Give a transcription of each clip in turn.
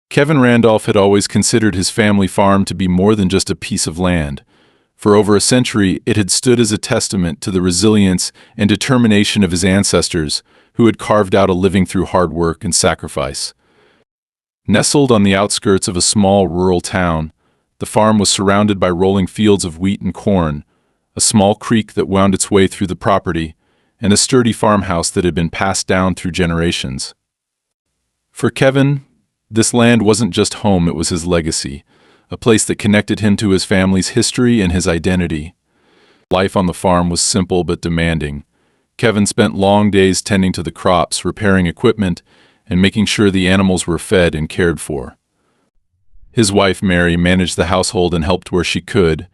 Kevin Randolph had always considered his family farm to be more than just a piece of land. For over a century, it had stood as a testament to the resilience and determination of his ancestors, who had carved out a living through hard work and sacrifice. Nestled on the outskirts of a small rural town, the farm was surrounded by rolling fields of wheat and corn, a small creek that wound its way through the property, and a sturdy farmhouse that had been passed down through generations. For Kevin, this land wasn't just home, it was his legacy, a place that connected him to his family's history and his identity. Life on the farm was simple but demanding. Kevin spent long days tending to the crops, repairing equipment, and making sure the animals were fed and cared for. His wife, Mary, managed the household and helped where she could,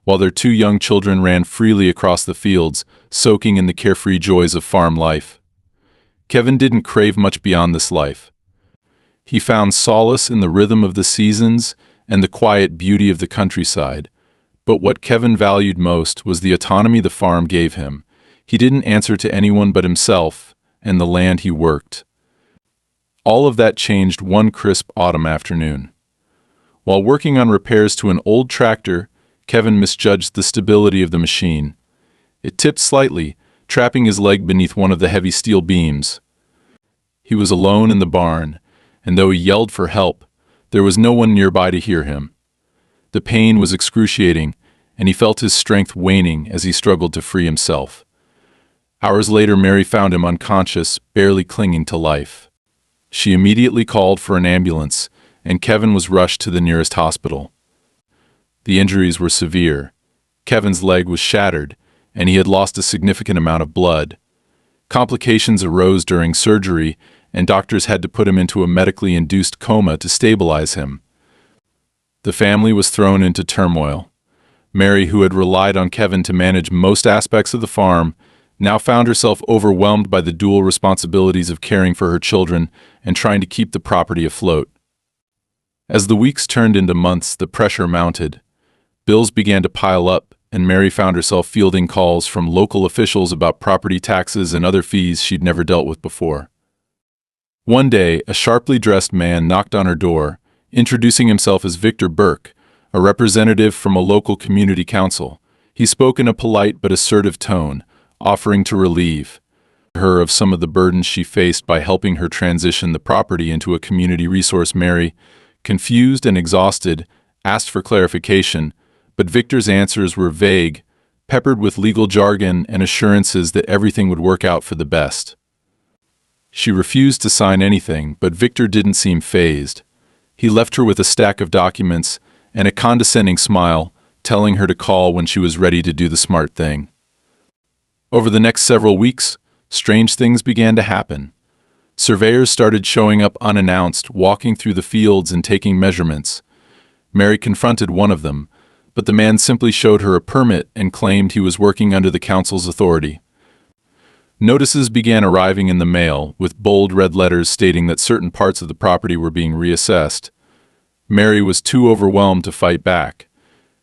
while their two young children ran freely across the fields, soaking in the carefree joys of farm life. Kevin didn't crave much beyond this life. He found solace in the rhythm of the seasons and the quiet beauty of the countryside. But what Kevin valued most was the autonomy the farm gave him. He didn't answer to anyone but himself and the land he worked. All of that changed one crisp autumn afternoon. While working on repairs to an old tractor, Kevin misjudged the stability of the machine. It tipped slightly, trapping his leg beneath one of the heavy steel beams. He was alone in the barn, and though he yelled for help, there was no one nearby to hear him. The pain was excruciating, and he felt his strength waning as he struggled to free himself. Hours later, Mary found him unconscious, barely clinging to life. She immediately called for an ambulance, and Kevin was rushed to the nearest hospital. The injuries were severe. Kevin's leg was shattered, and he had lost a significant amount of blood. Complications arose during surgery, and doctors had to put him into a medically induced coma to stabilize him. The family was thrown into turmoil. Mary, who had relied on Kevin to manage most aspects of the farm, now found herself overwhelmed by the dual responsibilities of caring for her children and trying to keep the property afloat. As the weeks turned into months, the pressure mounted. Bills began to pile up, and Mary found herself fielding calls from local officials about property taxes and other fees she'd never dealt with before. One day, a sharply dressed man knocked on her door, introducing himself as Victor Burke, a representative from a local community council. He spoke in a polite but assertive tone, offering to relieve her of some of the burdens she faced by helping her transition the property into a community resource. Mary, confused and exhausted, asked for clarification, but Victor's answers were vague, peppered with legal jargon and assurances that everything would work out for the best. She refused to sign anything, but Victor didn't seem fazed. He left her with a stack of documents and a condescending smile, telling her to call when she was ready to do the smart thing. Over the next several weeks, strange things began to happen. Surveyors started showing up unannounced, walking through the fields and taking measurements. Mary confronted one of them, but the man simply showed her a permit and claimed he was working under the council's authority. Notices began arriving in the mail, with bold red letters stating that certain parts of the property were being reassessed. Mary was too overwhelmed to fight back.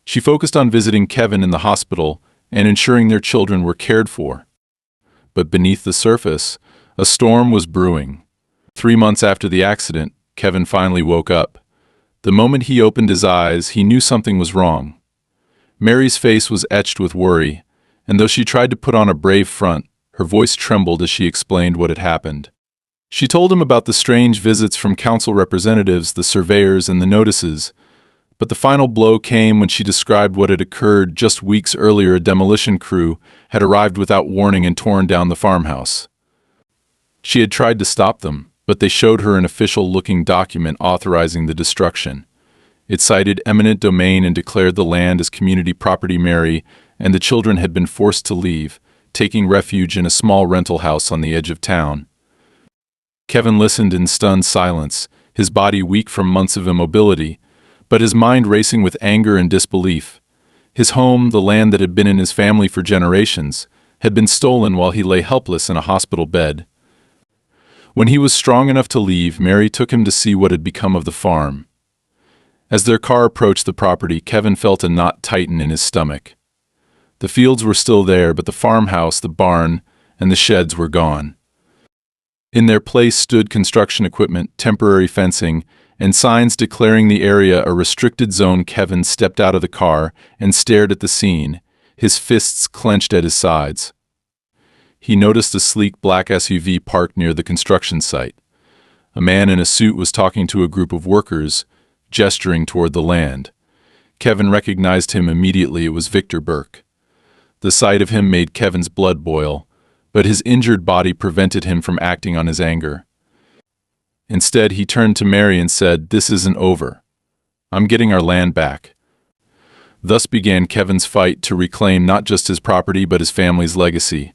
She focused on visiting Kevin in the hospital and ensuring their children were cared for. But beneath the surface, a storm was brewing. 3 months after the accident, Kevin finally woke up. The moment he opened his eyes, he knew something was wrong. Mary's face was etched with worry, and though she tried to put on a brave front, her voice trembled as she explained what had happened. She told him about the strange visits from council representatives, the surveyors, and the notices. But the final blow came when she described what had occurred just weeks earlier. A demolition crew had arrived without warning and torn down the farmhouse. She had tried to stop them, but they showed her an official-looking document authorizing the destruction. It cited eminent domain and declared the land as community property. Mary and the children had been forced to leave, taking refuge in a small rental house on the edge of town. Kevin listened in stunned silence, his body weak from months of immobility, but his mind racing with anger and disbelief. His home, the land that had been in his family for generations, had been stolen while he lay helpless in a hospital bed. When he was strong enough to leave, Mary took him to see what had become of the farm. As their car approached the property, Kevin felt a knot tighten in his stomach. The fields were still there, but the farmhouse, the barn, and the sheds were gone. In their place stood construction equipment, temporary fencing, and signs declaring the area a restricted zone. Kevin stepped out of the car and stared at the scene, his fists clenched at his sides. He noticed a sleek black SUV parked near the construction site. A man in a suit was talking to a group of workers, gesturing toward the land. Kevin recognized him immediately. It was Victor Burke. The sight of him made Kevin's blood boil, but his injured body prevented him from acting on his anger. Instead, he turned to Mary and said, "This isn't over. I'm getting our land back." Thus began Kevin's fight to reclaim not just his property but his family's legacy.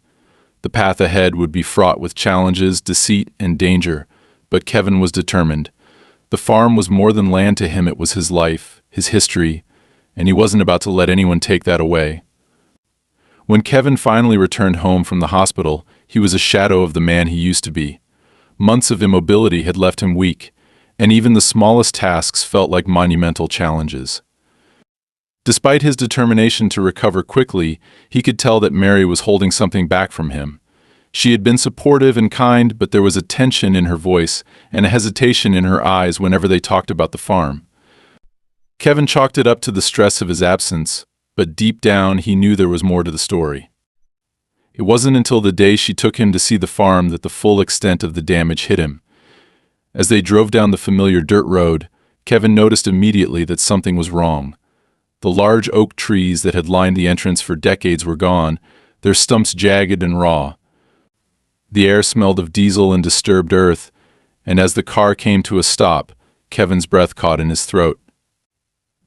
The path ahead would be fraught with challenges, deceit, and danger, but Kevin was determined. The farm was more than land to him. It was his life, his history, and he wasn't about to let anyone take that away. When Kevin finally returned home from the hospital, he was a shadow of the man he used to be. Months of immobility had left him weak, and even the smallest tasks felt like monumental challenges. Despite his determination to recover quickly, he could tell that Mary was holding something back from him. She had been supportive and kind, but there was a tension in her voice and a hesitation in her eyes whenever they talked about the farm. Kevin chalked it up to the stress of his absence, but deep down he knew there was more to the story. It wasn't until the day she took him to see the farm that the full extent of the damage hit him. As they drove down the familiar dirt road, Kevin noticed immediately that something was wrong. The large oak trees that had lined the entrance for decades were gone, their stumps jagged and raw. The air smelled of diesel and disturbed earth, and as the car came to a stop, Kevin's breath caught in his throat.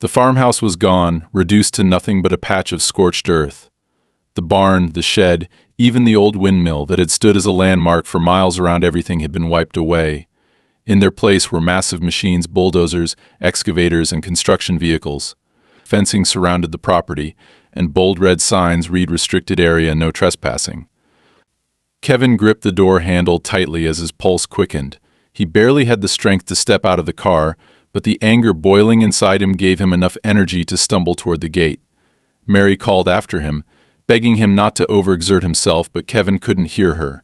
The farmhouse was gone, reduced to nothing but a patch of scorched earth. The barn, the shed, even the old windmill that had stood as a landmark for miles around everything had been wiped away. In their place were massive machines, bulldozers, excavators, and construction vehicles. Fencing surrounded the property, and bold red signs read "Restricted Area, No Trespassing." Kevin gripped the door handle tightly as his pulse quickened. He barely had the strength to step out of the car, but the anger boiling inside him gave him enough energy to stumble toward the gate. Mary called after him, begging him not to overexert himself, but Kevin couldn't hear her.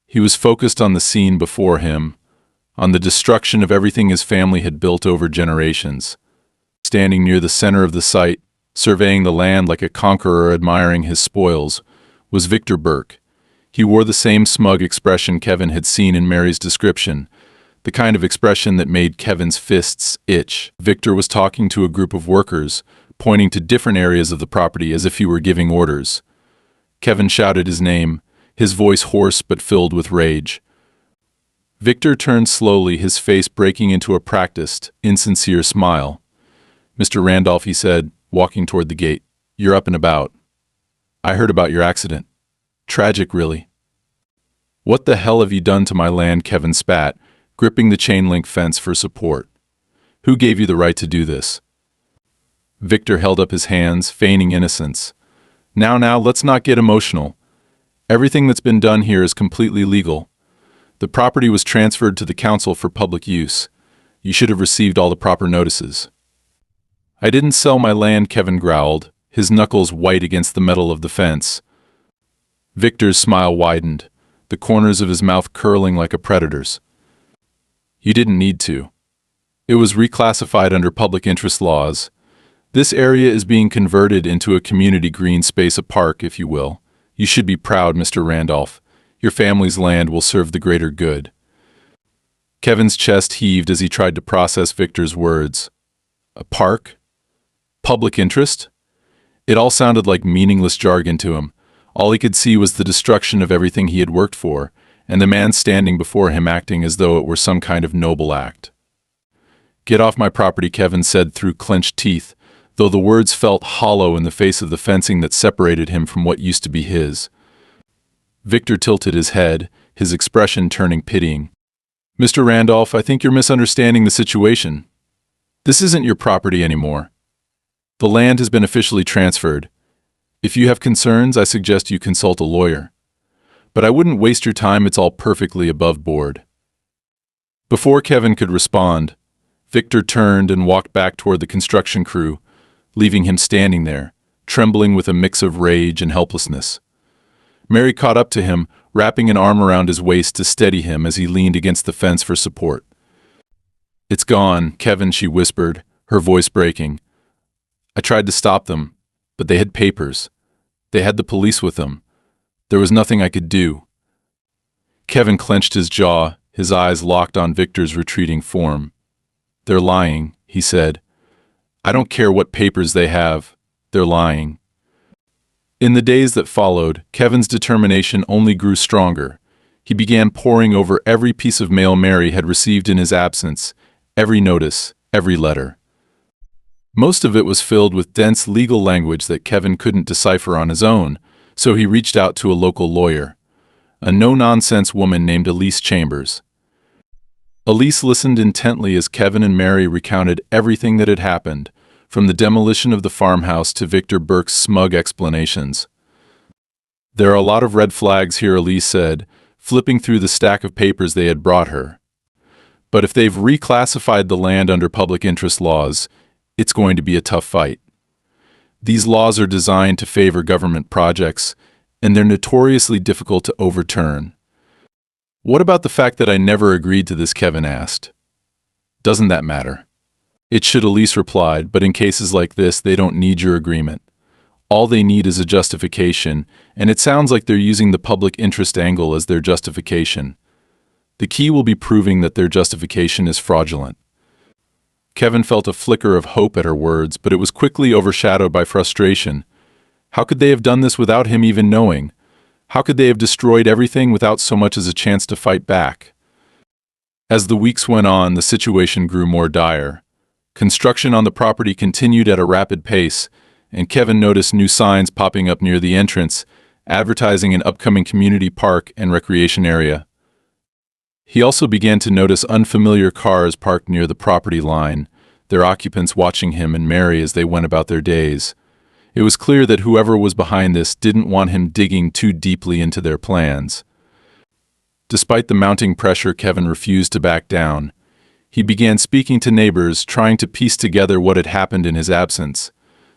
He was focused on the scene before him, on the destruction of everything his family had built over generations. Standing near the center of the site, surveying the land like a conqueror admiring his spoils, was Victor Burke. He wore the same smug expression Kevin had seen in Mary's description, the kind of expression that made Kevin's fists itch. Victor was talking to a group of workers, pointing to different areas of the property as if he were giving orders. Kevin shouted his name, his voice hoarse but filled with rage. Victor turned slowly, his face breaking into a practiced, insincere smile. "Mr. Randolph," he said, walking toward the gate, "you're up and about. I heard about your accident. Tragic, really." "What the hell have you done to my land?" Kevin spat, gripping the chain-link fence for support. "Who gave you the right to do this?" Victor held up his hands, feigning innocence. Now, let's not get emotional. Everything that's been done here is completely legal. The property was transferred to the council for public use. You should have received all the proper notices." "I didn't sell my land," Kevin growled, his knuckles white against the metal of the fence. Victor's smile widened, the corners of his mouth curling like a predator's. "You didn't need to. It was reclassified under public interest laws. This area is being converted into a community green space, a park, if you will. You should be proud, Mr. Randolph. Your family's land will serve the greater good." Kevin's chest heaved as he tried to process Victor's words. A park? Public interest? It all sounded like meaningless jargon to him. All he could see was the destruction of everything he had worked for, and the man standing before him acting as though it were some kind of noble act. "Get off my property," Kevin said through clenched teeth, though the words felt hollow in the face of the fencing that separated him from what used to be his. Victor tilted his head, his expression turning pitying. "Mr. Randolph, I think you're misunderstanding the situation. This isn't your property anymore. The land has been officially transferred. If you have concerns, I suggest you consult a lawyer. But I wouldn't waste your time, it's all perfectly above board." Before Kevin could respond, Victor turned and walked back toward the construction crew, leaving him standing there, trembling with a mix of rage and helplessness. Mary caught up to him, wrapping an arm around his waist to steady him as he leaned against the fence for support. "It's gone, Kevin," she whispered, her voice breaking. "I tried to stop them, but they had papers. They had the police with them. There was nothing I could do." Kevin clenched his jaw, his eyes locked on Victor's retreating form. "They're lying," he said. "I don't care what papers they have. They're lying." In the days that followed, Kevin's determination only grew stronger. He began poring over every piece of mail Mary had received in his absence, every notice, every letter. Most of it was filled with dense legal language that Kevin couldn't decipher on his own, so he reached out to a local lawyer, a no-nonsense woman named Elise Chambers. Elise listened intently as Kevin and Mary recounted everything that had happened, from the demolition of the farmhouse to Victor Burke's smug explanations. "There are a lot of red flags here," Elise said, flipping through the stack of papers they had brought her. "But if they've reclassified the land under public interest laws, it's going to be a tough fight. These laws are designed to favor government projects, and they're notoriously difficult to overturn." "What about the fact that I never agreed to this?" Kevin asked. "Doesn't that matter?" "It should," Elise replied, "but in cases like this, they don't need your agreement. All they need is a justification, and it sounds like they're using the public interest angle as their justification. The key will be proving that their justification is fraudulent." Kevin felt a flicker of hope at her words, but it was quickly overshadowed by frustration. How could they have done this without him even knowing? How could they have destroyed everything without so much as a chance to fight back? As the weeks went on, the situation grew more dire. Construction on the property continued at a rapid pace, and Kevin noticed new signs popping up near the entrance, advertising an upcoming community park and recreation area. He also began to notice unfamiliar cars parked near the property line, their occupants watching him and Mary as they went about their days. It was clear that whoever was behind this didn't want him digging too deeply into their plans. Despite the mounting pressure, Kevin refused to back down. He began speaking to neighbors, trying to piece together what had happened in his absence.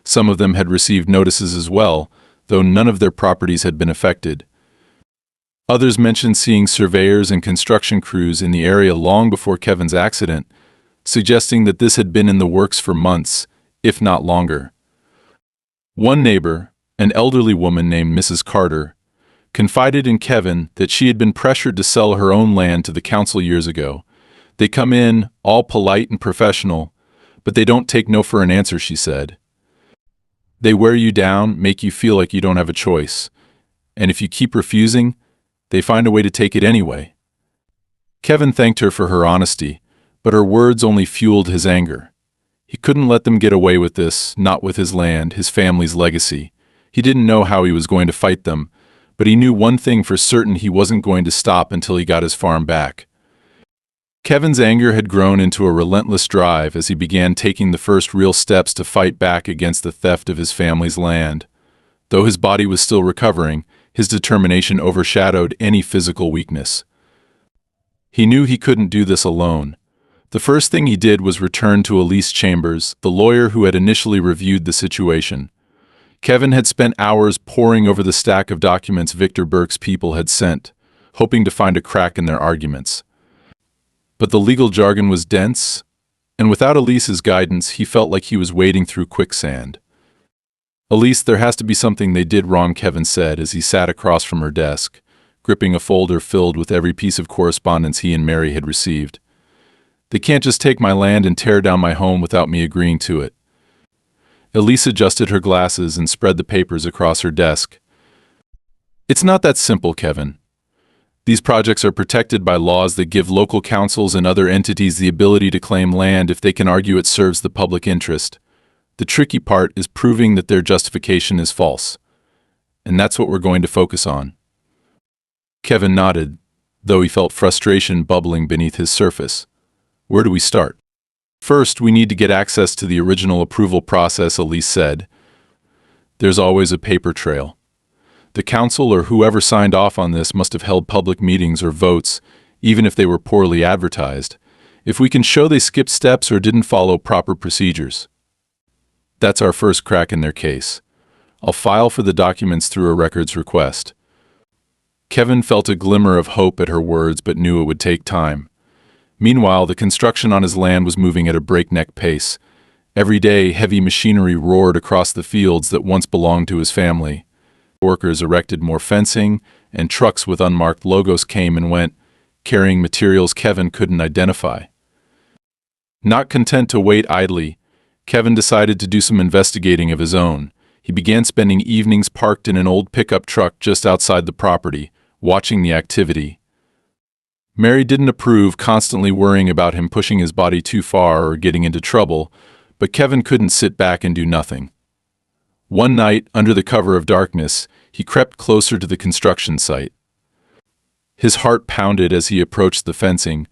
Some of them had received notices as well, though none of their properties had been affected. Others mentioned seeing surveyors and construction crews in the area long before Kevin's accident, suggesting that this had been in the works for months, if not longer. One neighbor, an elderly woman named Mrs. Carter, confided in Kevin that she had been pressured to sell her own land to the council years ago. "They come in, all polite and professional, but they don't take no for an answer," she said. "They wear you down, make you feel like you don't have a choice. And if you keep refusing, they find a way to take it anyway." Kevin thanked her for her honesty, but her words only fueled his anger. He couldn't let them get away with this, not with his land, his family's legacy. He didn't know how he was going to fight them, but he knew one thing for certain: he wasn't going to stop until he got his farm back. Kevin's anger had grown into a relentless drive as he began taking the first real steps to fight back against the theft of his family's land. Though his body was still recovering, his determination overshadowed any physical weakness. He knew he couldn't do this alone. The first thing he did was return to Elise Chambers, the lawyer who had initially reviewed the situation. Kevin had spent hours poring over the stack of documents Victor Burke's people had sent, hoping to find a crack in their arguments. But the legal jargon was dense, and without Elise's guidance, he felt like he was wading through quicksand. "Elise, there has to be something they did wrong," Kevin said as he sat across from her desk, gripping a folder filled with every piece of correspondence he and Mary had received. "They can't just take my land and tear down my home without me agreeing to it." Elise adjusted her glasses and spread the papers across her desk. "It's not that simple, Kevin. These projects are protected by laws that give local councils and other entities the ability to claim land if they can argue it serves the public interest. The tricky part is proving that their justification is false. And that's what we're going to focus on." Kevin nodded, though he felt frustration bubbling beneath his surface. "Where do we start?" "First, we need to get access to the original approval process," Elise said. "There's always a paper trail. The council or whoever signed off on this must have held public meetings or votes, even if they were poorly advertised, if we can show they skipped steps or didn't follow proper procedures. That's our first crack in their case. I'll file for the documents through a records request." Kevin felt a glimmer of hope at her words but knew it would take time. Meanwhile, the construction on his land was moving at a breakneck pace. Every day, heavy machinery roared across the fields that once belonged to his family. Workers erected more fencing, and trucks with unmarked logos came and went, carrying materials Kevin couldn't identify. Not content to wait idly, Kevin decided to do some investigating of his own. He began spending evenings parked in an old pickup truck just outside the property, watching the activity. Mary didn't approve, constantly worrying about him pushing his body too far or getting into trouble, but Kevin couldn't sit back and do nothing. One night, under the cover of darkness, he crept closer to the construction site. His heart pounded as he approached the fencing,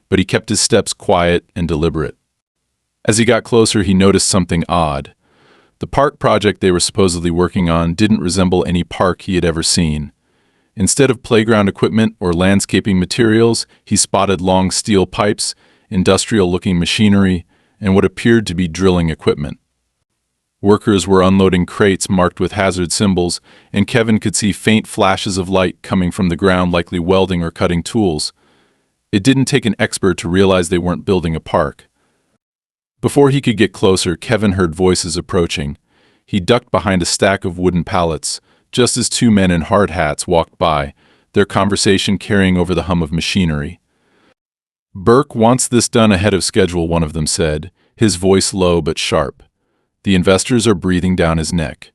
but he kept his steps quiet and deliberate. As he got closer, he noticed something odd. The park project they were supposedly working on didn't resemble any park he had ever seen. Instead of playground equipment or landscaping materials, he spotted long steel pipes, industrial-looking machinery, and what appeared to be drilling equipment. Workers were unloading crates marked with hazard symbols, and Kevin could see faint flashes of light coming from the ground, likely welding or cutting tools. It didn't take an expert to realize they weren't building a park. Before he could get closer, Kevin heard voices approaching. He ducked behind a stack of wooden pallets, just as two men in hard hats walked by, their conversation carrying over the hum of machinery. "Burke wants this done ahead of schedule," one of them said, his voice low but sharp. "The investors are breathing down his neck."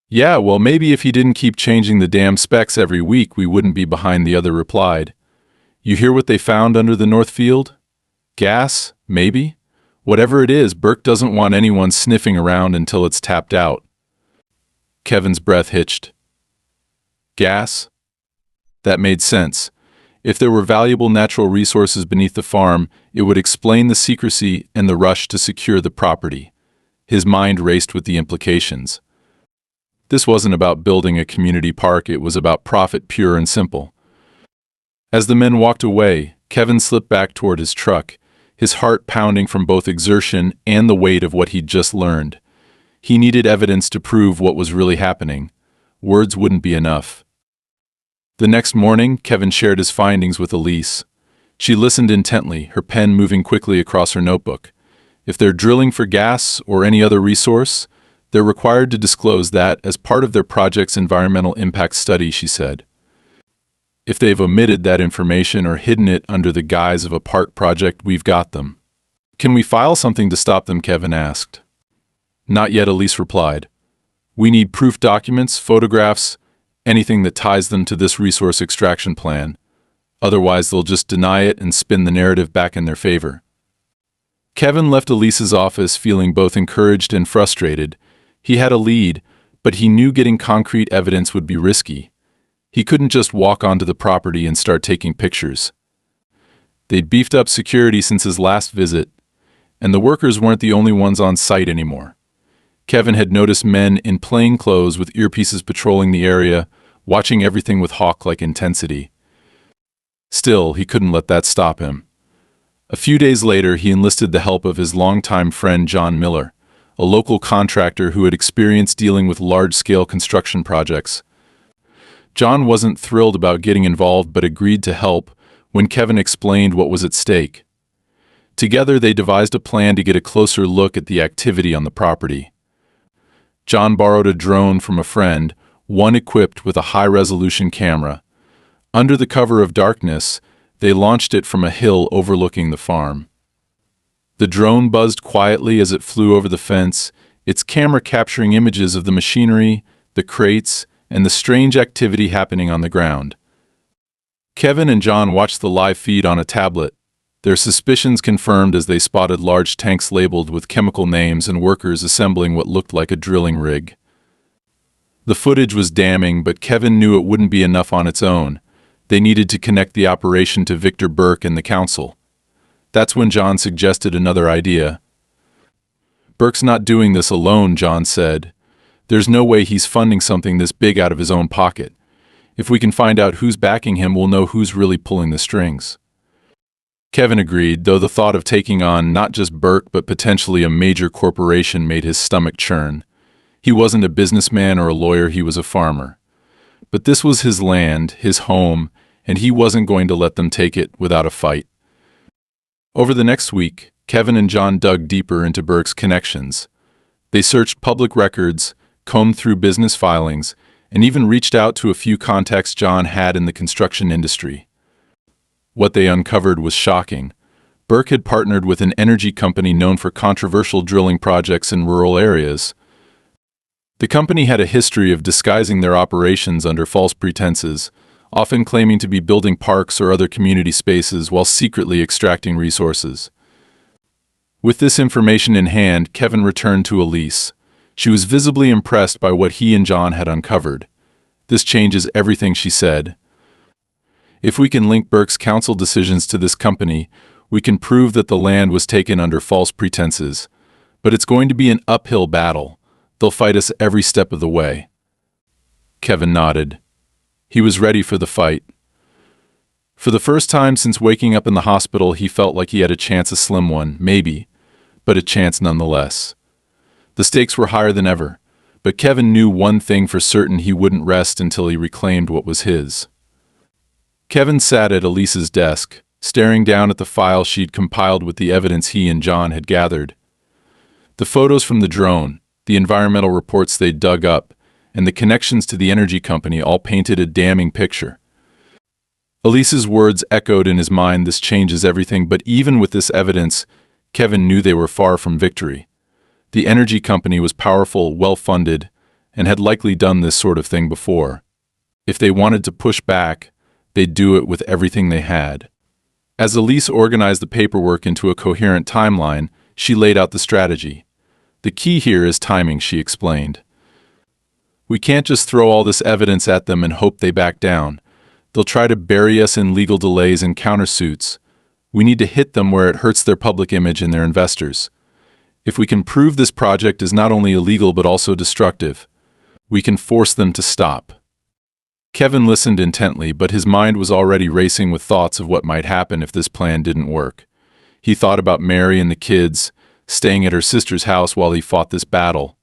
"Yeah, well, maybe if he didn't keep changing the damn specs every week, we wouldn't be behind," the other replied. "You hear what they found under the north field? Gas, maybe? Whatever it is, Burke doesn't want anyone sniffing around until it's tapped out." Kevin's breath hitched. Gas? That made sense. If there were valuable natural resources beneath the farm, it would explain the secrecy and the rush to secure the property. His mind raced with the implications. This wasn't about building a community park, it was about profit, pure and simple. As the men walked away, Kevin slipped back toward his truck, his heart pounding from both exertion and the weight of what he'd just learned. He needed evidence to prove what was really happening. Words wouldn't be enough. The next morning, Kevin shared his findings with Elise. She listened intently, her pen moving quickly across her notebook. If they're drilling for gas or any other resource, they're required to disclose that as part of their project's environmental impact study, she said. If they've omitted that information or hidden it under the guise of a park project, we've got them. "Can we file something to stop them?" Kevin asked. "Not yet," Elise replied. "We need proof documents, photographs, anything that ties them to this resource extraction plan. Otherwise, they'll just deny it and spin the narrative back in their favor." Kevin left Elise's office feeling both encouraged and frustrated. He had a lead, but he knew getting concrete evidence would be risky. He couldn't just walk onto the property and start taking pictures. They'd beefed up security since his last visit, and the workers weren't the only ones on site anymore. Kevin had noticed men in plain clothes with earpieces patrolling the area, watching everything with hawk-like intensity. Still, he couldn't let that stop him. A few days later, he enlisted the help of his longtime friend John Miller, a local contractor who had experience dealing with large-scale construction projects. John wasn't thrilled about getting involved but agreed to help when Kevin explained what was at stake. Together, they devised a plan to get a closer look at the activity on the property. John borrowed a drone from a friend, one equipped with a high-resolution camera. Under the cover of darkness, they launched it from a hill overlooking the farm. The drone buzzed quietly as it flew over the fence, its camera capturing images of the machinery, the crates, and the strange activity happening on the ground. Kevin and John watched the live feed on a tablet, their suspicions confirmed as they spotted large tanks labeled with chemical names and workers assembling what looked like a drilling rig. The footage was damning, but Kevin knew it wouldn't be enough on its own. They needed to connect the operation to Victor Burke and the council. That's when John suggested another idea. "Burke's not doing this alone," John said. "There's no way he's funding something this big out of his own pocket. If we can find out who's backing him, we'll know who's really pulling the strings." Kevin agreed, though the thought of taking on not just Burke but potentially a major corporation made his stomach churn. He wasn't a businessman or a lawyer, he was a farmer. But this was his land, his home, and he wasn't going to let them take it without a fight. Over the next week, Kevin and John dug deeper into Burke's connections. They searched public records, combed through business filings, and even reached out to a few contacts John had in the construction industry. What they uncovered was shocking. Burke had partnered with an energy company known for controversial drilling projects in rural areas. The company had a history of disguising their operations under false pretenses, often claiming to be building parks or other community spaces while secretly extracting resources. With this information in hand, Kevin returned to Elise. She was visibly impressed by what he and John had uncovered. "This changes everything," she said. "If we can link Burke's council decisions to this company, we can prove that the land was taken under false pretenses. But it's going to be an uphill battle. They'll fight us every step of the way." Kevin nodded. He was ready for the fight. For the first time since waking up in the hospital, he felt like he had a chance, a slim one, maybe, but a chance nonetheless. The stakes were higher than ever, but Kevin knew one thing for certain: he wouldn't rest until he reclaimed what was his. Kevin sat at Elise's desk, staring down at the file she'd compiled with the evidence he and John had gathered. The photos from the drone, the environmental reports they'd dug up, and the connections to the energy company all painted a damning picture. Elise's words echoed in his mind, "This changes everything," but even with this evidence, Kevin knew they were far from victory. The energy company was powerful, well-funded, and had likely done this sort of thing before. If they wanted to push back, they'd do it with everything they had. As Elise organized the paperwork into a coherent timeline, she laid out the strategy. "The key here is timing," she explained. "We can't just throw all this evidence at them and hope they back down. They'll try to bury us in legal delays and countersuits. We need to hit them where it hurts their public image and their investors. If we can prove this project is not only illegal but also destructive, we can force them to stop." Kevin listened intently, but his mind was already racing with thoughts of what might happen if this plan didn't work. He thought about Mary and the kids, staying at her sister's house while he fought this battle.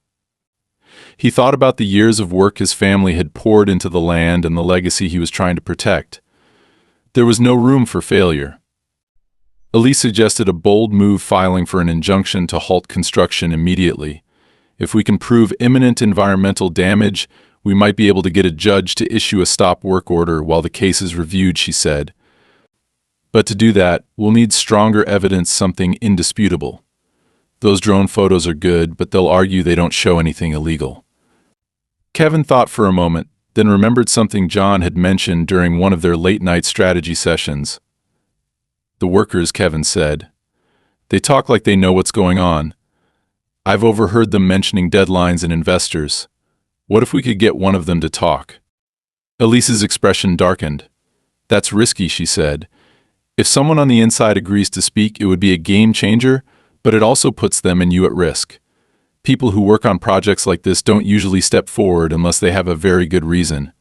He thought about the years of work his family had poured into the land and the legacy he was trying to protect. There was no room for failure. Elise suggested a bold move, filing for an injunction to halt construction immediately. "If we can prove imminent environmental damage, we might be able to get a judge to issue a stop work order while the case is reviewed," she said. "But to do that, we'll need stronger evidence, something indisputable. Those drone photos are good, but they'll argue they don't show anything illegal." Kevin thought for a moment, then remembered something John had mentioned during one of their late-night strategy sessions. "The workers," Kevin said. "They talk like they know what's going on. I've overheard them mentioning deadlines and investors. What if we could get one of them to talk?" Elise's expression darkened. "That's risky," she said. "If someone on the inside agrees to speak, it would be a game changer, but it also puts them and you at risk. People who work on projects like this don't usually step forward unless they have a very good reason."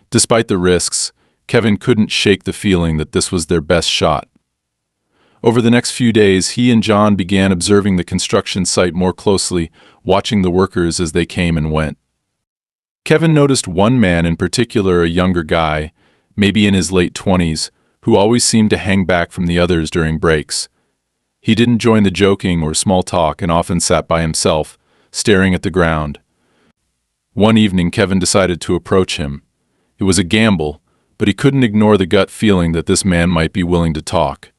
Despite the risks, Kevin couldn't shake the feeling that this was their best shot. Over the next few days, he and John began observing the construction site more closely, watching the workers as they came and went. Kevin noticed one man in particular, a younger guy, maybe in his late 20s, who always seemed to hang back from the others during breaks. He didn't join the joking or small talk and often sat by himself, staring at the ground. One evening, Kevin decided to approach him. It was a gamble, but he couldn't ignore the gut feeling that this man might be willing to talk.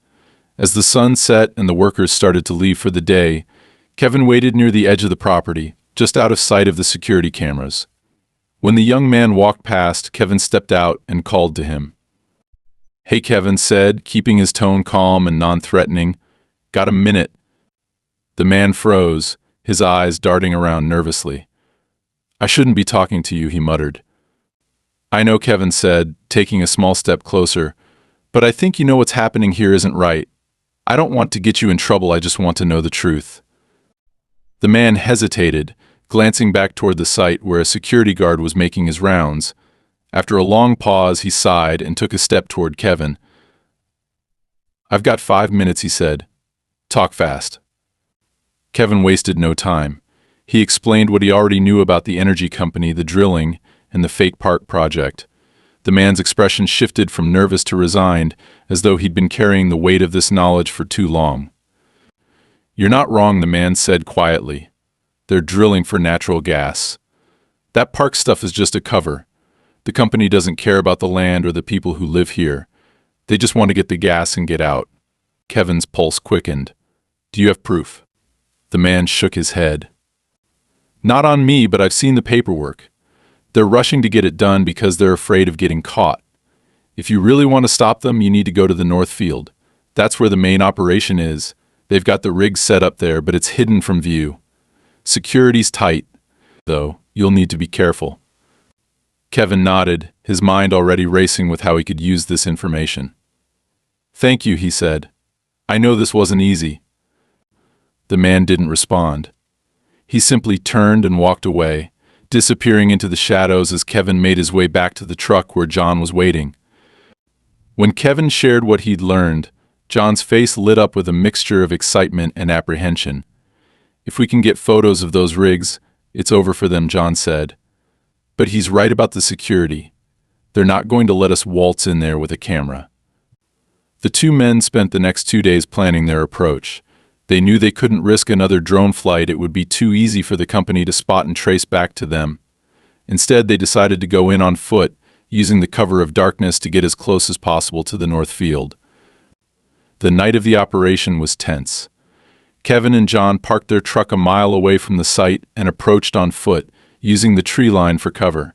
As the sun set and the workers started to leave for the day, Kevin waited near the edge of the property, just out of sight of the security cameras. When the young man walked past, Kevin stepped out and called to him. "Hey," Kevin said, keeping his tone calm and non-threatening. "Got a minute?" The man froze, his eyes darting around nervously. "I shouldn't be talking to you," he muttered. "I know," Kevin said, taking a small step closer, "but I think you know what's happening here isn't right. I don't want to get you in trouble, I just want to know the truth." The man hesitated, glancing back toward the site where a security guard was making his rounds. After a long pause, he sighed and took a step toward Kevin. "I've got 5 minutes," he said. "Talk fast." Kevin wasted no time. He explained what he already knew about the energy company, the drilling, and the fake park project. The man's expression shifted from nervous to resigned, as though he'd been carrying the weight of this knowledge for too long. "You're not wrong," the man said quietly. "They're drilling for natural gas. That park stuff is just a cover. The company doesn't care about the land or the people who live here. They just want to get the gas and get out." Kevin's pulse quickened. "Do you have proof?" The man shook his head. "Not on me, but I've seen the paperwork. They're rushing to get it done because they're afraid of getting caught. If you really want to stop them, you need to go to the North Field. That's where the main operation is. They've got the rig set up there, but it's hidden from view. Security's tight, though. You'll need to be careful." Kevin nodded, his mind already racing with how he could use this information. "Thank you," he said. "I know this wasn't easy." The man didn't respond. He simply turned and walked away, disappearing into the shadows as Kevin made his way back to the truck where John was waiting. When Kevin shared what he'd learned, John's face lit up with a mixture of excitement and apprehension. "If we can get photos of those rigs, it's over for them," John said. "But he's right about the security. They're not going to let us waltz in there with a camera." The two men spent the next 2 days planning their approach. They knew they couldn't risk another drone flight. It would be too easy for the company to spot and trace back to them. Instead, they decided to go in on foot, using the cover of darkness to get as close as possible to the North Field. The night of the operation was tense. Kevin and John parked their truck a mile away from the site and approached on foot, using the tree line for cover.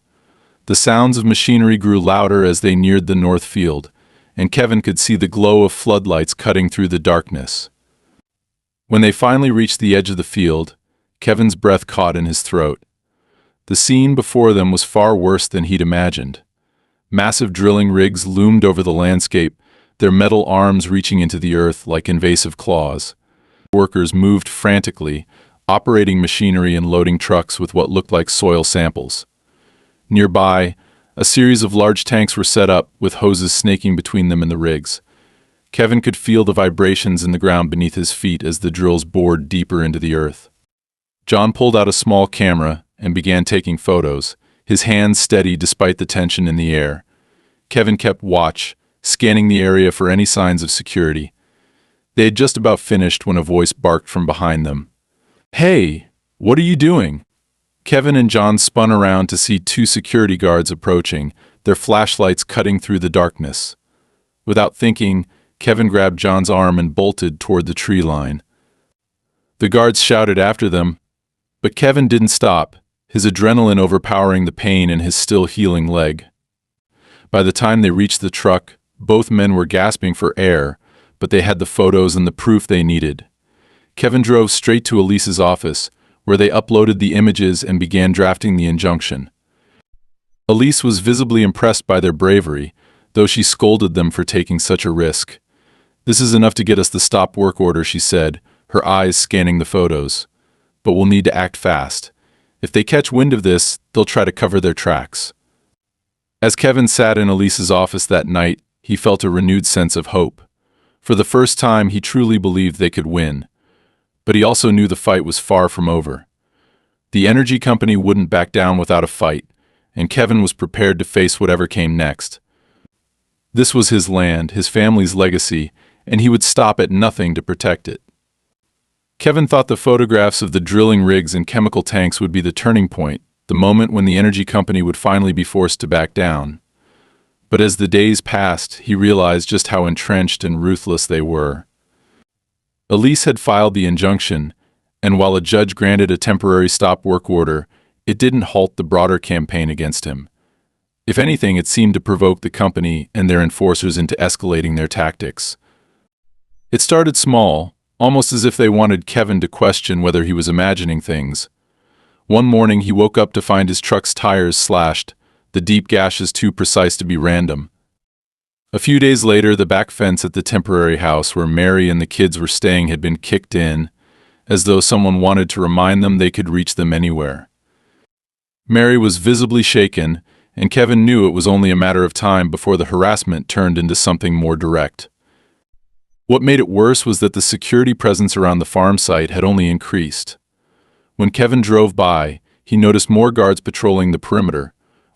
The sounds of machinery grew louder as they neared the North Field, and Kevin could see the glow of floodlights cutting through the darkness. When they finally reached the edge of the field, Kevin's breath caught in his throat. The scene before them was far worse than he'd imagined. Massive drilling rigs loomed over the landscape, their metal arms reaching into the earth like invasive claws. Workers moved frantically, operating machinery and loading trucks with what looked like soil samples. Nearby, a series of large tanks were set up, with hoses snaking between them and the rigs. Kevin could feel the vibrations in the ground beneath his feet as the drills bored deeper into the earth. John pulled out a small camera and began taking photos, his hands steady despite the tension in the air. Kevin kept watch, scanning the area for any signs of security. They had just about finished when a voice barked from behind them. "Hey, what are you doing?" Kevin and John spun around to see two security guards approaching, their flashlights cutting through the darkness. Without thinking, Kevin grabbed John's arm and bolted toward the tree line. The guards shouted after them, but Kevin didn't stop, his adrenaline overpowering the pain in his still healing leg. By the time they reached the truck, both men were gasping for air, but they had the photos and the proof they needed. Kevin drove straight to Elise's office, where they uploaded the images and began drafting the injunction. Elise was visibly impressed by their bravery, though she scolded them for taking such a risk. "This is enough to get us the stop work order," she said, her eyes scanning the photos. "But we'll need to act fast. If they catch wind of this, they'll try to cover their tracks." As Kevin sat in Elise's office that night, he felt a renewed sense of hope. For the first time, he truly believed they could win. But he also knew the fight was far from over. The energy company wouldn't back down without a fight, and Kevin was prepared to face whatever came next. This was his land, his family's legacy, and he would stop at nothing to protect it. Kevin thought the photographs of the drilling rigs and chemical tanks would be the turning point, the moment when the energy company would finally be forced to back down. But as the days passed, he realized just how entrenched and ruthless they were. Elise had filed the injunction, and while a judge granted a temporary stop work order, it didn't halt the broader campaign against him. If anything, it seemed to provoke the company and their enforcers into escalating their tactics. It started small, almost as if they wanted Kevin to question whether he was imagining things. One morning he woke up to find his truck's tires slashed, the deep gashes too precise to be random. A few days later, the back fence at the temporary house where Mary and the kids were staying had been kicked in, as though someone wanted to remind them they could reach them anywhere. Mary was visibly shaken, and Kevin knew it was only a matter of time before the harassment turned into something more direct. What made it worse was that the security presence around the farm site had only increased. When Kevin drove by, he noticed more guards patrolling the perimeter,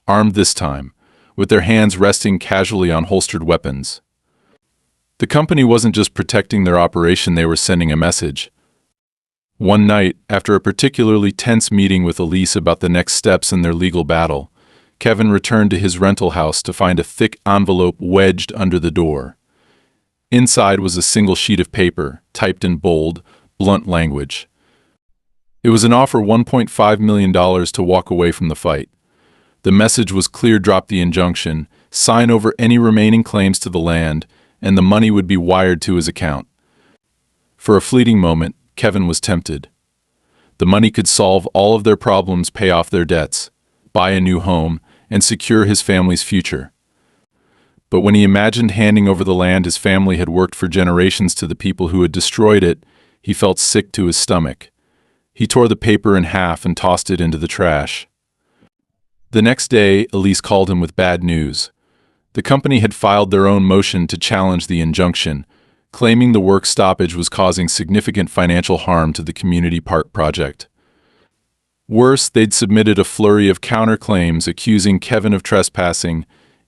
armed this time, with their hands resting casually on holstered weapons. The company wasn't just protecting their operation, they were sending a message. One night, after a particularly tense meeting with Elise about the next steps in their legal battle, Kevin returned to his rental house to find a thick envelope wedged under the door. Inside was a single sheet of paper, typed in bold, blunt language. It was an offer $1.5 million to walk away from the fight. The message was clear: drop the injunction, sign over any remaining claims to the land, and the money would be wired to his account. For a fleeting moment, Kevin was tempted. The money could solve all of their problems, pay off their debts, buy a new home, and secure his family's future. But when he imagined handing over the land his family had worked for generations to the people who had destroyed it, he felt sick to his stomach. He tore the paper in half and tossed it into the trash. The next day, Elise called him with bad news. The company had filed their own motion to challenge the injunction, claiming the work stoppage was causing significant financial harm to the community park project. Worse, they'd submitted a flurry of counterclaims accusing Kevin of trespassing,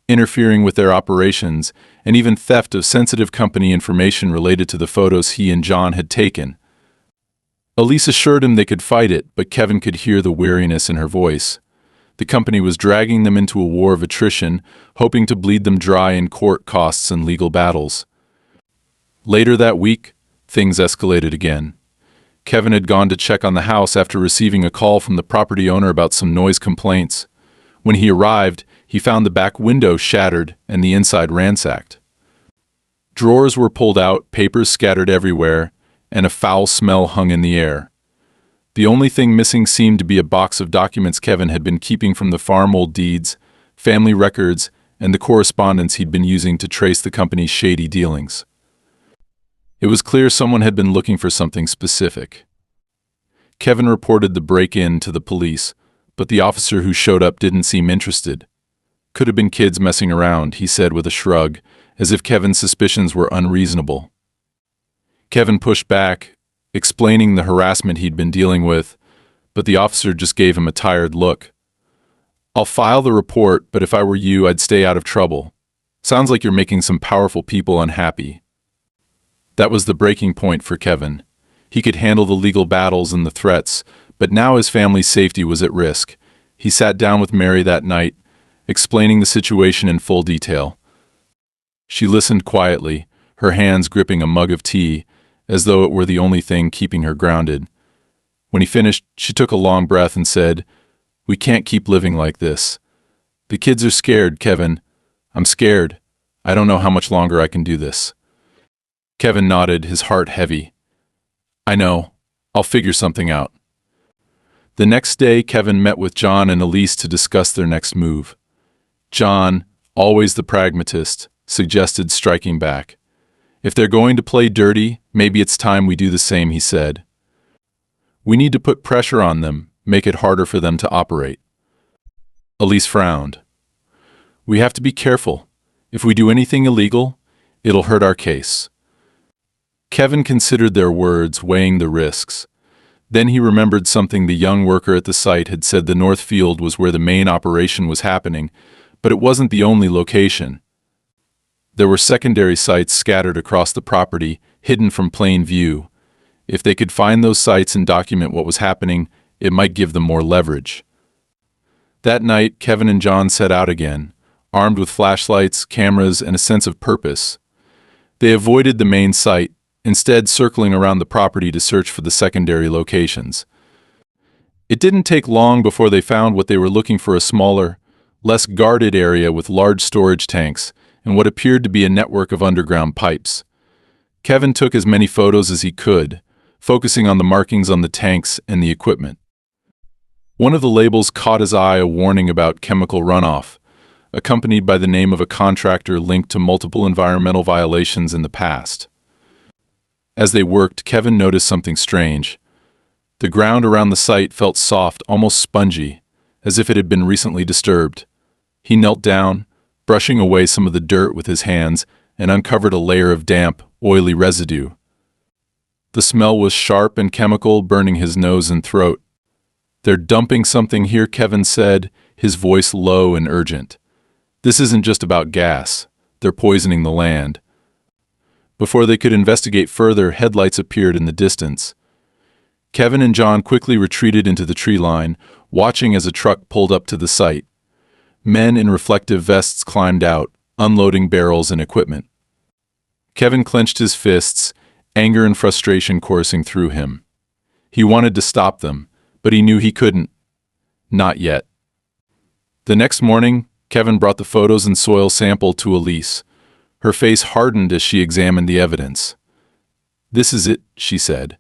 interfering with their operations, and even theft of sensitive company information related to the photos he and John had taken. Elise assured him they could fight it, but Kevin could hear the weariness in her voice. The company was dragging them into a war of attrition, hoping to bleed them dry in court costs and legal battles. Later that week, things escalated again. Kevin had gone to check on the house after receiving a call from the property owner about some noise complaints. When he arrived, he found the back window shattered and the inside ransacked. Drawers were pulled out, papers scattered everywhere, and a foul smell hung in the air. The only thing missing seemed to be a box of documents Kevin had been keeping from the farm: old deeds, family records, and the correspondence he'd been using to trace the company's shady dealings. It was clear someone had been looking for something specific. Kevin reported the break-in to the police, but the officer who showed up didn't seem interested. Could have been kids messing around, he said with a shrug, as if Kevin's suspicions were unreasonable. Kevin pushed back, explaining the harassment he'd been dealing with, but the officer just gave him a tired look. "I'll file the report, but if I were you, I'd stay out of trouble. Sounds like you're making some powerful people unhappy." That was the breaking point for Kevin. He could handle the legal battles and the threats, but now his family's safety was at risk. He sat down with Mary that night, explaining the situation in full detail. She listened quietly, her hands gripping a mug of tea, as though it were the only thing keeping her grounded. When he finished, she took a long breath and said, "We can't keep living like this. The kids are scared, Kevin. I'm scared. I don't know how much longer I can do this." Kevin nodded, his heart heavy. "I know. I'll figure something out." The next day, Kevin met with John and Elise to discuss their next move. John, always the pragmatist, suggested striking back. "If they're going to play dirty, maybe it's time we do the same," he said. "We need to put pressure on them, make it harder for them to operate." Elise frowned. "We have to be careful. If we do anything illegal, it'll hurt our case." Kevin considered their words, weighing the risks. Then he remembered something the young worker at the site had said: the North Field was where the main operation was happening, but it wasn't the only location. There were secondary sites scattered across the property, hidden from plain view. If they could find those sites and document what was happening, it might give them more leverage. That night, Kevin and John set out again, armed with flashlights, cameras, and a sense of purpose. They avoided the main site, instead circling around the property to search for the secondary locations. It didn't take long before they found what they were looking for: a smaller, less guarded area with large storage tanks and what appeared to be a network of underground pipes. Kevin took as many photos as he could, focusing on the markings on the tanks and the equipment. One of the labels caught his eye, a warning about chemical runoff, accompanied by the name of a contractor linked to multiple environmental violations in the past. As they worked, Kevin noticed something strange. The ground around the site felt soft, almost spongy, as if it had been recently disturbed. He knelt down, brushing away some of the dirt with his hands, and uncovered a layer of damp, oily residue. The smell was sharp and chemical, burning his nose and throat. "They're dumping something here," Kevin said, his voice low and urgent. This isn't just about gas. They're poisoning the land. Before they could investigate further, headlights appeared in the distance. Kevin and John quickly retreated into the tree line, watching as a truck pulled up to the site. Men in reflective vests climbed out, unloading barrels and equipment. Kevin clenched his fists, anger and frustration coursing through him. He wanted to stop them, but he knew he couldn't. Not yet. The next morning, Kevin brought the photos and soil sample to Elise. Her face hardened as she examined the evidence. "This is it," she said.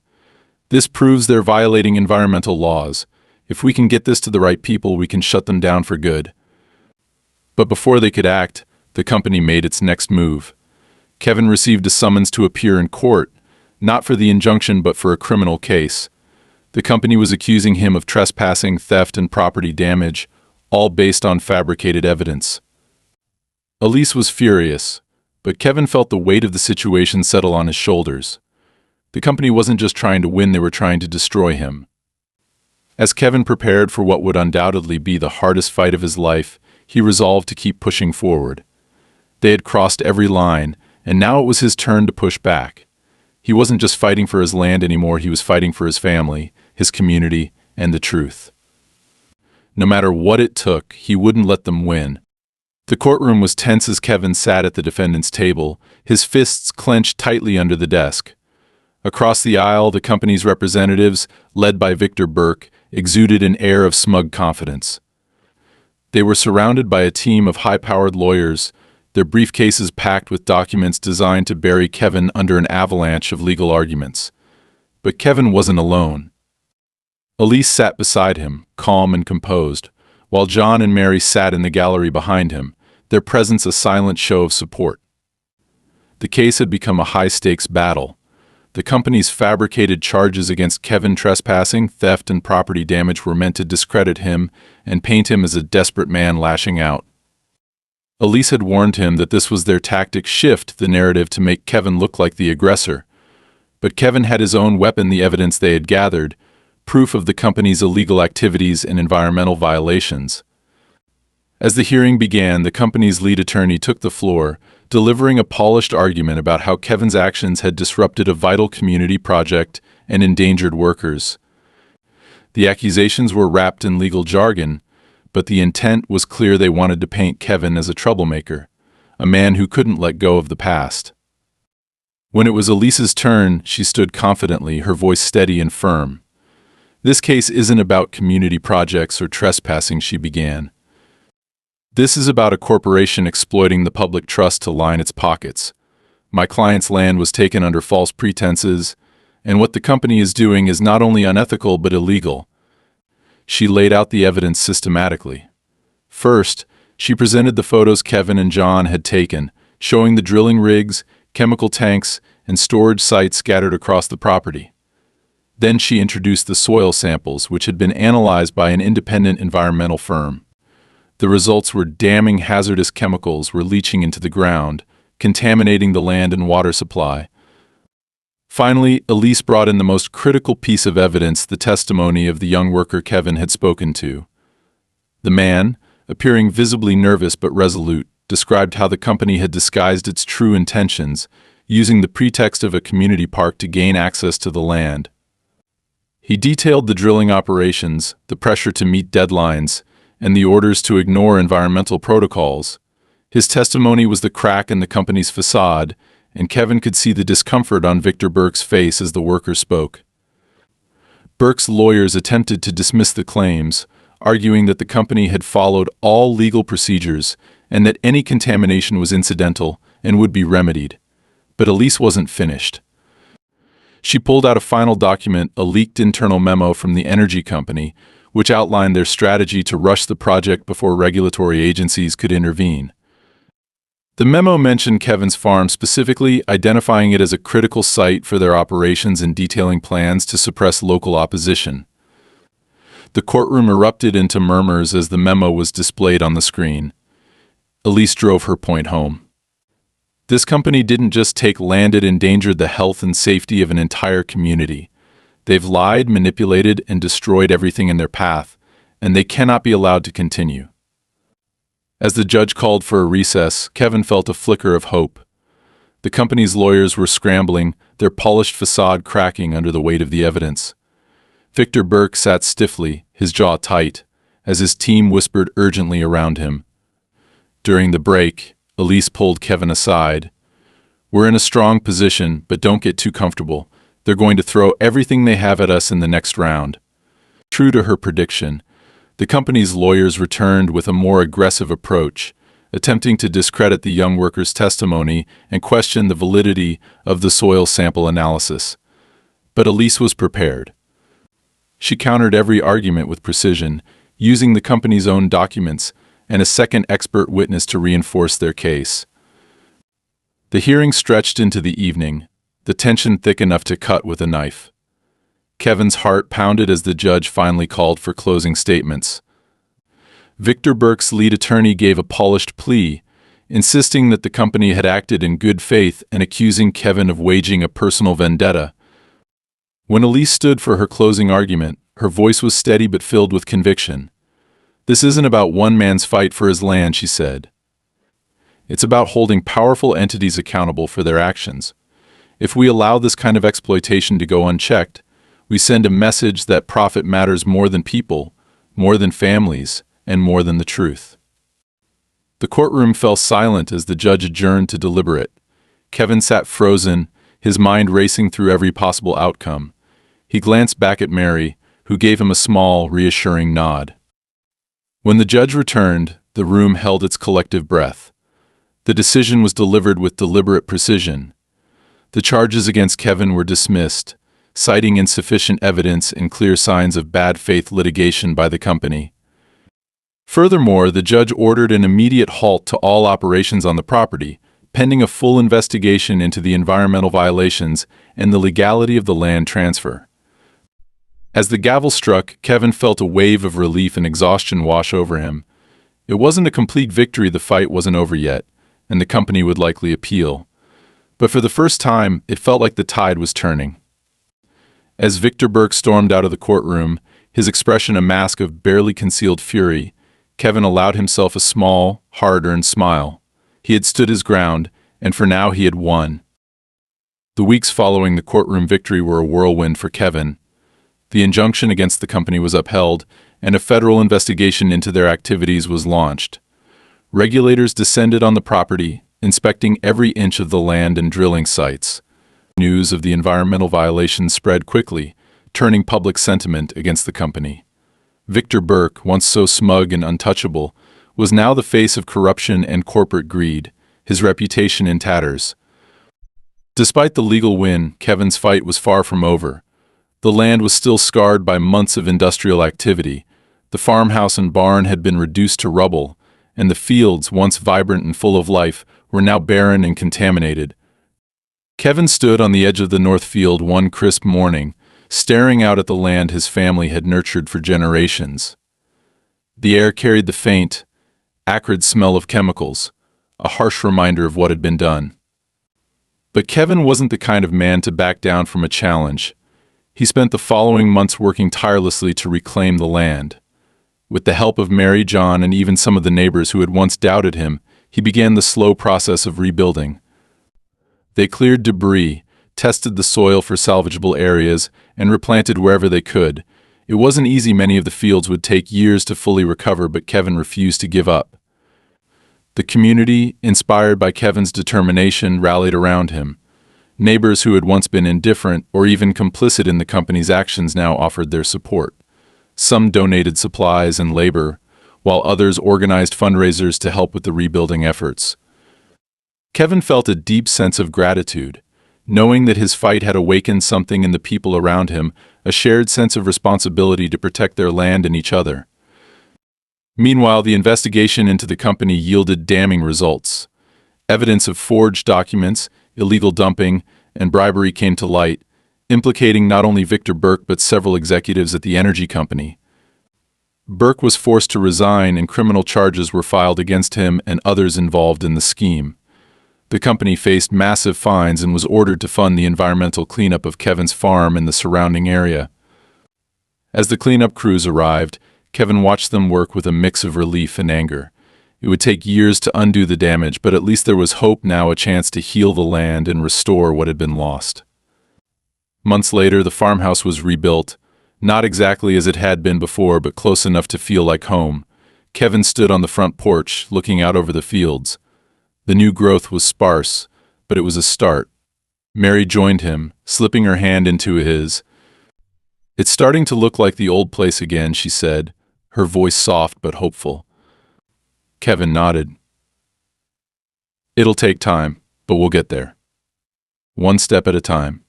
"This proves they're violating environmental laws. If we can get this to the right people, we can shut them down for good." But before they could act, the company made its next move. Kevin received a summons to appear in court, not for the injunction but for a criminal case. The company was accusing him of trespassing, theft, and property damage, all based on fabricated evidence. Elise was furious, but Kevin felt the weight of the situation settle on his shoulders. The company wasn't just trying to win, they were trying to destroy him. As Kevin prepared for what would undoubtedly be the hardest fight of his life, he resolved to keep pushing forward. They had crossed every line, and now it was his turn to push back. He wasn't just fighting for his land anymore, he was fighting for his family, his community, and the truth. No matter what it took, he wouldn't let them win. The courtroom was tense as Kevin sat at the defendant's table, his fists clenched tightly under the desk. Across the aisle, the company's representatives, led by Victor Burke, exuded an air of smug confidence. They were surrounded by a team of high-powered lawyers, their briefcases packed with documents designed to bury Kevin under an avalanche of legal arguments. But Kevin wasn't alone. Elise sat beside him, calm and composed, while John and Mary sat in the gallery behind him, their presence a silent show of support. The case had become a high-stakes battle. The company's fabricated charges against Kevin trespassing, theft, and property damage were meant to discredit him and paint him as a desperate man lashing out. Elise had warned him that this was their tactic: shift the narrative to make Kevin look like the aggressor. But Kevin had his own weapon, the evidence they had gathered, proof of the company's illegal activities and environmental violations. As the hearing began, the company's lead attorney took the floor, delivering a polished argument about how Kevin's actions had disrupted a vital community project and endangered workers. The accusations were wrapped in legal jargon, but the intent was clear: they wanted to paint Kevin as a troublemaker, a man who couldn't let go of the past. When it was Elise's turn, she stood confidently, her voice steady and firm. "This case isn't about community projects or trespassing," she began. "This is about a corporation exploiting the public trust to line its pockets. My client's land was taken under false pretenses, and what the company is doing is not only unethical but illegal." She laid out the evidence systematically. First, she presented the photos Kevin and John had taken, showing the drilling rigs, chemical tanks, and storage sites scattered across the property. Then she introduced the soil samples, which had been analyzed by an independent environmental firm. The results were damning: hazardous chemicals were leaching into the ground, contaminating the land and water supply. Finally, Elise brought in the most critical piece of evidence: the testimony of the young worker Kevin had spoken to. The man, appearing visibly nervous but resolute, described how the company had disguised its true intentions, using the pretext of a community park to gain access to the land. He detailed the drilling operations, the pressure to meet deadlines, and the orders to ignore environmental protocols. His testimony was the crack in the company's facade, and Kevin could see the discomfort on Victor Burke's face as the worker spoke. Burke's lawyers attempted to dismiss the claims, arguing that the company had followed all legal procedures and that any contamination was incidental and would be remedied. But Elise wasn't finished. She pulled out a final document, a leaked internal memo from the energy company, which outlined their strategy to rush the project before regulatory agencies could intervene. The memo mentioned Kevin's farm specifically, identifying it as a critical site for their operations and detailing plans to suppress local opposition. The courtroom erupted into murmurs as the memo was displayed on the screen. Elise drove her point home. This company didn't just take land, it endangered the health and safety of an entire community. They've lied, manipulated, and destroyed everything in their path, and they cannot be allowed to continue. As the judge called for a recess, Kevin felt a flicker of hope. The company's lawyers were scrambling, their polished facade cracking under the weight of the evidence. Victor Burke sat stiffly, his jaw tight, as his team whispered urgently around him. During the break, Elise pulled Kevin aside. "We're in a strong position, but don't get too comfortable. They're going to throw everything they have at us in the next round." True to her prediction, the company's lawyers returned with a more aggressive approach, attempting to discredit the young worker's testimony and question the validity of the soil sample analysis. But Elise was prepared. She countered every argument with precision, using the company's own documents and a second expert witness to reinforce their case. The hearing stretched into the evening, the tension thick enough to cut with a knife. Kevin's heart pounded as the judge finally called for closing statements. Victor Burke's lead attorney gave a polished plea, insisting that the company had acted in good faith and accusing Kevin of waging a personal vendetta. When Elise stood for her closing argument, her voice was steady but filled with conviction. "This isn't about one man's fight for his land," she said. "It's about holding powerful entities accountable for their actions. If we allow this kind of exploitation to go unchecked, we send a message that profit matters more than people, more than families, and more than the truth." The courtroom fell silent as the judge adjourned to deliberate. Kevin sat frozen, his mind racing through every possible outcome. He glanced back at Mary, who gave him a small, reassuring nod. When the judge returned, the room held its collective breath. The decision was delivered with deliberate precision. The charges against Kevin were dismissed, citing insufficient evidence and clear signs of bad faith litigation by the company. Furthermore, the judge ordered an immediate halt to all operations on the property, pending a full investigation into the environmental violations and the legality of the land transfer. As the gavel struck, Kevin felt a wave of relief and exhaustion wash over him. It wasn't a complete victory, the fight wasn't over yet, and the company would likely appeal. But for the first time, it felt like the tide was turning. As Victor Burke stormed out of the courtroom, his expression a mask of barely concealed fury, Kevin allowed himself a small, hard-earned smile. He had stood his ground, and for now he had won. The weeks following the courtroom victory were a whirlwind for Kevin. The injunction against the company was upheld, and a federal investigation into their activities was launched. Regulators descended on the property, inspecting every inch of the land and drilling sites. News of the environmental violations spread quickly, turning public sentiment against the company. Victor Burke, once so smug and untouchable, was now the face of corruption and corporate greed, his reputation in tatters. Despite the legal win, Kevin's fight was far from over. The land was still scarred by months of industrial activity. The farmhouse and barn had been reduced to rubble, and the fields, once vibrant and full of life, were now barren and contaminated. Kevin stood on the edge of the north field one crisp morning, staring out at the land his family had nurtured for generations. The air carried the faint, acrid smell of chemicals, a harsh reminder of what had been done. But Kevin wasn't the kind of man to back down from a challenge. He spent the following months working tirelessly to reclaim the land. With the help of Mary, John, and even some of the neighbors who had once doubted him, he began the slow process of rebuilding. They cleared debris, tested the soil for salvageable areas, and replanted wherever they could. It wasn't easy. Many of the fields would take years to fully recover, but Kevin refused to give up. The community, inspired by Kevin's determination, rallied around him. Neighbors who had once been indifferent or even complicit in the company's actions now offered their support. Some donated supplies and labor, while others organized fundraisers to help with the rebuilding efforts. Kevin felt a deep sense of gratitude, knowing that his fight had awakened something in the people around him, a shared sense of responsibility to protect their land and each other. Meanwhile, the investigation into the company yielded damning results. Evidence of forged documents, illegal dumping, and bribery came to light, implicating not only Victor Burke but several executives at the energy company. Burke was forced to resign, and criminal charges were filed against him and others involved in the scheme. The company faced massive fines and was ordered to fund the environmental cleanup of Kevin's farm and the surrounding area. As the cleanup crews arrived, Kevin watched them work with a mix of relief and anger. It would take years to undo the damage, but at least there was hope now, a chance to heal the land and restore what had been lost. Months later, the farmhouse was rebuilt, not exactly as it had been before, but close enough to feel like home. Kevin stood on the front porch, looking out over the fields. The new growth was sparse, but it was a start. Mary joined him, slipping her hand into his. "It's starting to look like the old place again," she said, her voice soft but hopeful. Kevin nodded. "It'll take time, but we'll get there. One step at a time."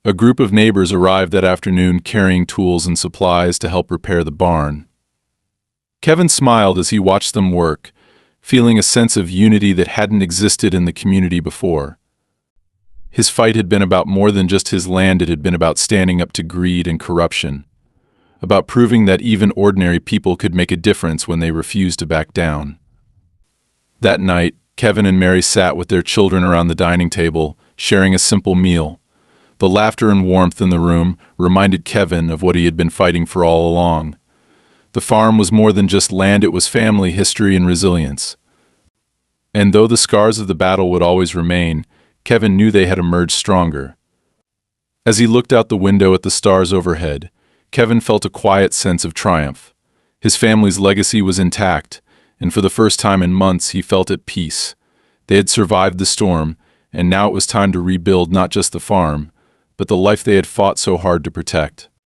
A group of neighbors arrived that afternoon carrying tools and supplies to help repair the barn. Kevin smiled as he watched them work, feeling a sense of unity that hadn't existed in the community before. His fight had been about more than just his land. It had been about standing up to greed and corruption, about proving that even ordinary people could make a difference when they refused to back down. That night, Kevin and Mary sat with their children around the dining table, sharing a simple meal. The laughter and warmth in the room reminded Kevin of what he had been fighting for all along. The farm was more than just land, it was family, history, and resilience. And though the scars of the battle would always remain, Kevin knew they had emerged stronger. As he looked out the window at the stars overhead, Kevin felt a quiet sense of triumph. His family's legacy was intact, and for the first time in months he felt at peace. They had survived the storm, and now it was time to rebuild not just the farm, but the life they had fought so hard to protect.